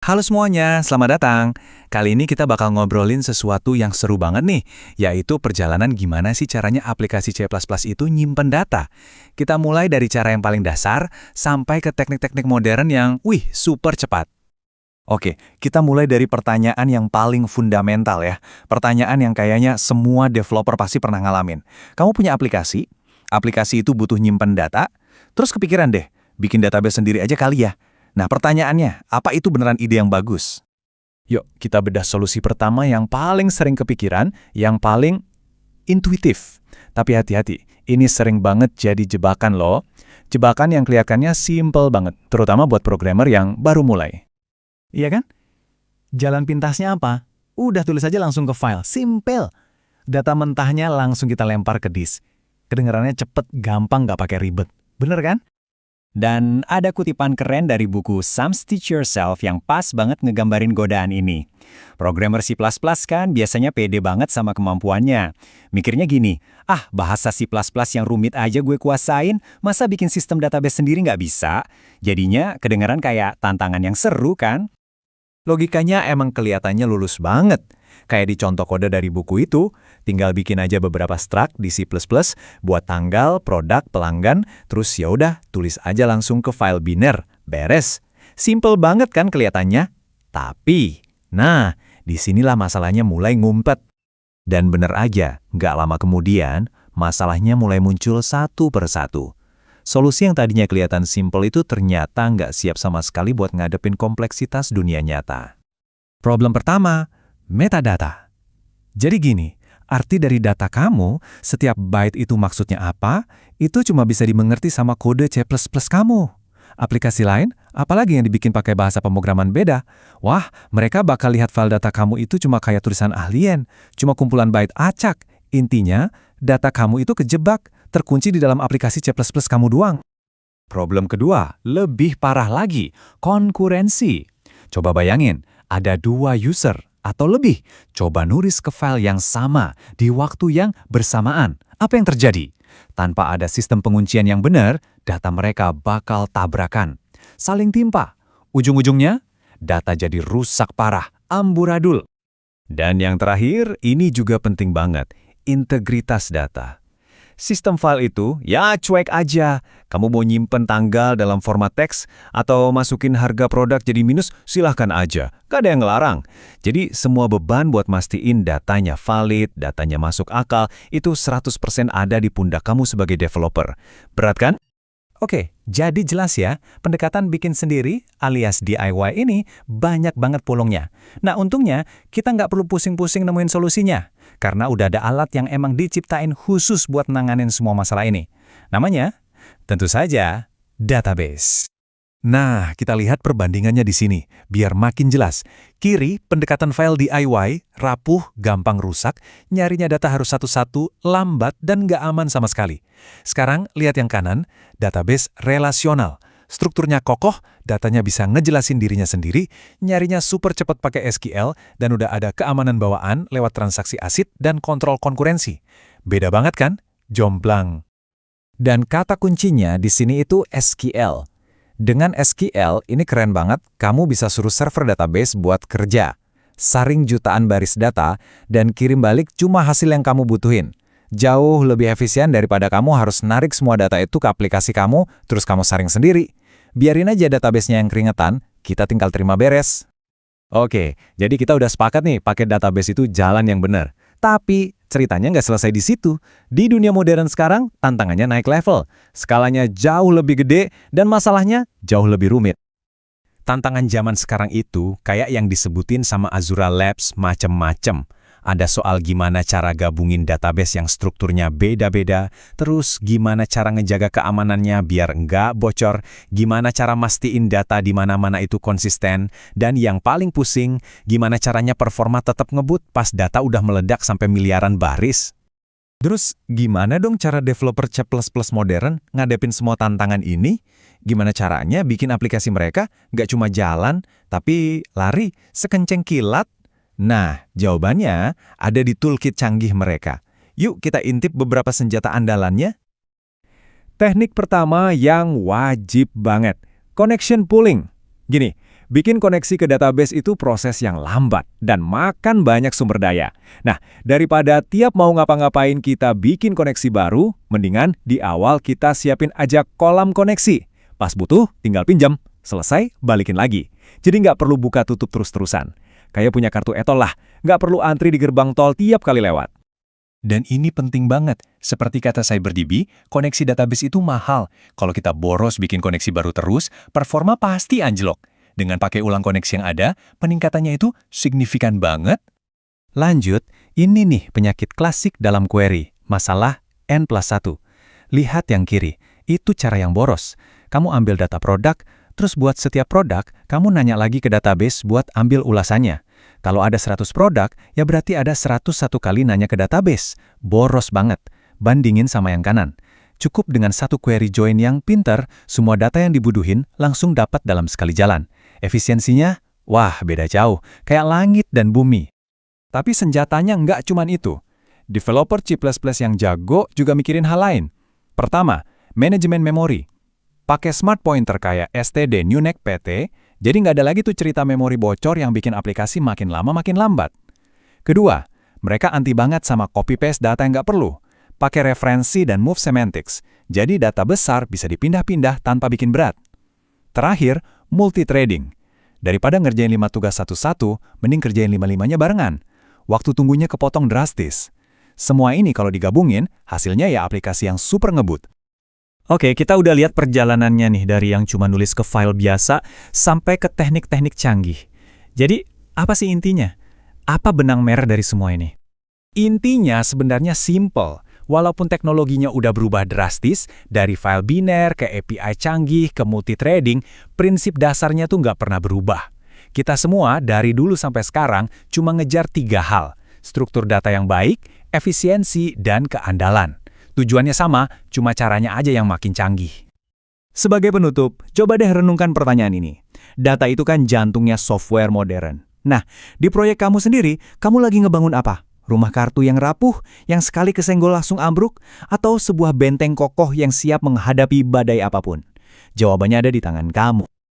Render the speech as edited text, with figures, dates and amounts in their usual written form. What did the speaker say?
Halo semuanya, selamat datang. Kali ini kita bakal ngobrolin sesuatu yang seru banget nih, yaitu perjalanan gimana sih caranya aplikasi C++ itu nyimpen data. Kita mulai dari cara yang paling dasar, sampai ke teknik-teknik modern yang, super cepat. Oke, kita mulai dari pertanyaan yang paling fundamental ya. Pertanyaan yang kayaknya semua developer pasti pernah ngalamin. Kamu punya aplikasi, aplikasi itu butuh nyimpen data, terus kepikiran deh, bikin database sendiri aja kali ya. Nah, pertanyaannya, apa itu beneran ide yang bagus? Yuk, kita bedah solusi pertama yang paling sering kepikiran, yang paling intuitif. Tapi hati-hati, ini sering banget jadi jebakan loh. Jebakan yang kelihatannya simple banget, terutama buat programmer yang baru mulai. Iya kan? Jalan pintasnya apa? Udah tulis aja langsung ke file. Simple. Data mentahnya langsung kita lempar ke disk. Kedengarannya cepet, gampang, nggak pakai ribet. Bener kan? Dan ada kutipan keren dari buku Some Stitch Yourself yang pas banget ngegambarin godaan ini. Programmer C++ kan biasanya pede banget sama kemampuannya. Mikirnya gini, bahasa C++ yang rumit aja gue kuasain, masa bikin sistem database sendiri nggak bisa? Jadinya kedengaran kayak tantangan yang seru kan? Logikanya emang kelihatannya lulus banget. Kayak di contoh kode dari buku itu, tinggal bikin aja beberapa struct di C++, buat tanggal, produk, pelanggan, terus ya udah tulis aja langsung ke file biner, beres. Simple banget kan kelihatannya? Tapi, disinilah masalahnya mulai ngumpet. Dan bener aja, nggak lama kemudian, masalahnya mulai muncul satu persatu. Solusi yang tadinya kelihatan simple itu ternyata nggak siap sama sekali buat ngadepin kompleksitas dunia nyata. Problem pertama, metadata. Jadi gini, arti dari data kamu, setiap byte itu maksudnya apa, itu cuma bisa dimengerti sama kode C++ kamu. Aplikasi lain, apalagi yang dibikin pakai bahasa pemrograman beda, mereka bakal lihat file data kamu itu cuma kayak tulisan alien, cuma kumpulan byte acak. Intinya, data kamu itu kejebak, terkunci di dalam aplikasi C++ kamu doang. Problem kedua, lebih parah lagi, konkurensi. Coba bayangin, ada dua user atau lebih, coba nulis ke file yang sama di waktu yang bersamaan. Apa yang terjadi? Tanpa ada sistem penguncian yang benar, data mereka bakal tabrakan. Saling timpa. Ujung-ujungnya, data jadi rusak parah, amburadul. Dan yang terakhir, ini juga penting banget, integritas data. Sistem file itu, ya cuek aja. Kamu mau nyimpen tanggal dalam format teks atau masukin harga produk jadi minus, silahkan aja. Gak ada yang ngelarang. Jadi semua beban buat mastiin datanya valid, datanya masuk akal, itu 100% ada di pundak kamu sebagai developer. Berat kan? Oke, jadi jelas ya, pendekatan bikin sendiri alias DIY ini banyak banget polongnya. Nah untungnya, kita nggak perlu pusing-pusing nemuin solusinya. Karena udah ada alat yang emang diciptain khusus buat nanganin semua masalah ini. Namanya, tentu saja, database. Nah, kita lihat perbandingannya di sini, biar makin jelas. Kiri, pendekatan file DIY, rapuh, gampang rusak, nyarinya data harus satu-satu, lambat, dan nggak aman sama sekali. Sekarang, lihat yang kanan, database relasional. Strukturnya kokoh, datanya bisa ngejelasin dirinya sendiri, nyarinya super cepat pakai SQL, dan udah ada keamanan bawaan lewat transaksi ACID dan kontrol konkurensi. Beda banget kan? Jomplang. Dan kata kuncinya di sini itu SQL. Dengan SQL, ini keren banget, kamu bisa suruh server database buat kerja. Saring jutaan baris data, dan kirim balik cuma hasil yang kamu butuhin. Jauh lebih efisien daripada kamu harus narik semua data itu ke aplikasi kamu, terus kamu saring sendiri. Biarin aja database-nya yang keringetan, kita tinggal terima beres. Oke, jadi kita udah sepakat nih pakai database itu jalan yang benar. Tapi ceritanya nggak selesai di situ. Di dunia modern sekarang, tantangannya naik level. Skalanya jauh lebih gede dan masalahnya jauh lebih rumit. Tantangan zaman sekarang itu kayak yang disebutin sama Azura Labs macem-macem. Ada soal gimana cara gabungin database yang strukturnya beda-beda, terus gimana cara ngejaga keamanannya biar nggak bocor, gimana cara mastiin data di mana-mana itu konsisten, dan yang paling pusing, gimana caranya performa tetap ngebut pas data udah meledak sampai miliaran baris. Terus gimana dong cara developer C++ modern ngadepin semua tantangan ini? Gimana caranya bikin aplikasi mereka nggak cuma jalan, tapi lari sekenceng kilat? Nah, jawabannya ada di toolkit canggih mereka. Yuk kita intip beberapa senjata andalannya. Teknik pertama yang wajib banget, connection pooling. Gini, Bikin koneksi ke database itu proses yang lambat dan makan banyak sumber daya. Nah, daripada tiap mau ngapa-ngapain kita bikin koneksi baru, mendingan di awal kita siapin aja kolam koneksi. Pas butuh, tinggal pinjam. Selesai, balikin lagi. Jadi nggak perlu buka tutup terus-terusan. Kayak punya kartu e-tol lah, nggak perlu antri di gerbang tol tiap kali lewat. Dan ini penting banget. Seperti kata CyberDB, koneksi database itu mahal. Kalau kita boros bikin koneksi baru terus, performa pasti anjlok. Dengan pakai ulang koneksi yang ada, peningkatannya itu signifikan banget. Lanjut, ini nih penyakit klasik dalam query, masalah N+1. Lihat yang kiri, itu cara yang boros. Kamu ambil data produk, terus buat setiap produk, kamu nanya lagi ke database buat ambil ulasannya. Kalau ada 100 produk, ya berarti ada 101 kali nanya ke database. Boros banget. Bandingin sama yang kanan. Cukup dengan satu query join yang pinter, semua data yang dibutuhin langsung dapat dalam sekali jalan. Efisiensinya, wah beda jauh, kayak langit dan bumi. Tapi senjatanya nggak cuman itu. Developer C++ yang jago juga mikirin hal lain. Pertama, manajemen memori. Pakai smart pointer kayak std newnek pt, jadi nggak ada lagi tuh cerita memori bocor yang bikin aplikasi makin lama makin lambat. Kedua, mereka anti banget sama copy-paste data yang nggak perlu. Pakai referensi dan move semantics, jadi data besar bisa dipindah-pindah tanpa bikin berat. Terakhir, multi-threading. Daripada ngerjain 5 tugas satu-satu, mending kerjain 5-5-nya barengan. Waktu tunggunya kepotong drastis. Semua ini kalau digabungin, hasilnya ya aplikasi yang super ngebut. Oke, kita udah lihat perjalanannya nih dari yang cuma nulis ke file biasa sampai ke teknik-teknik canggih. Jadi, apa sih intinya? Apa benang merah dari semua ini? Intinya sebenarnya simple. Walaupun teknologinya udah berubah drastis, dari file biner ke API canggih ke multithreading, prinsip dasarnya tuh nggak pernah berubah. Kita semua dari dulu sampai sekarang cuma ngejar 3 hal. Struktur data yang baik, efisiensi, dan keandalan. Tujuannya sama, cuma caranya aja yang makin canggih. Sebagai penutup, coba deh renungkan pertanyaan ini. Data itu kan jantungnya software modern. Nah, di proyek kamu sendiri, kamu lagi ngebangun apa? Rumah kartu yang rapuh, yang sekali kesenggol langsung ambruk, atau sebuah benteng kokoh yang siap menghadapi badai apapun? Jawabannya ada di tangan kamu.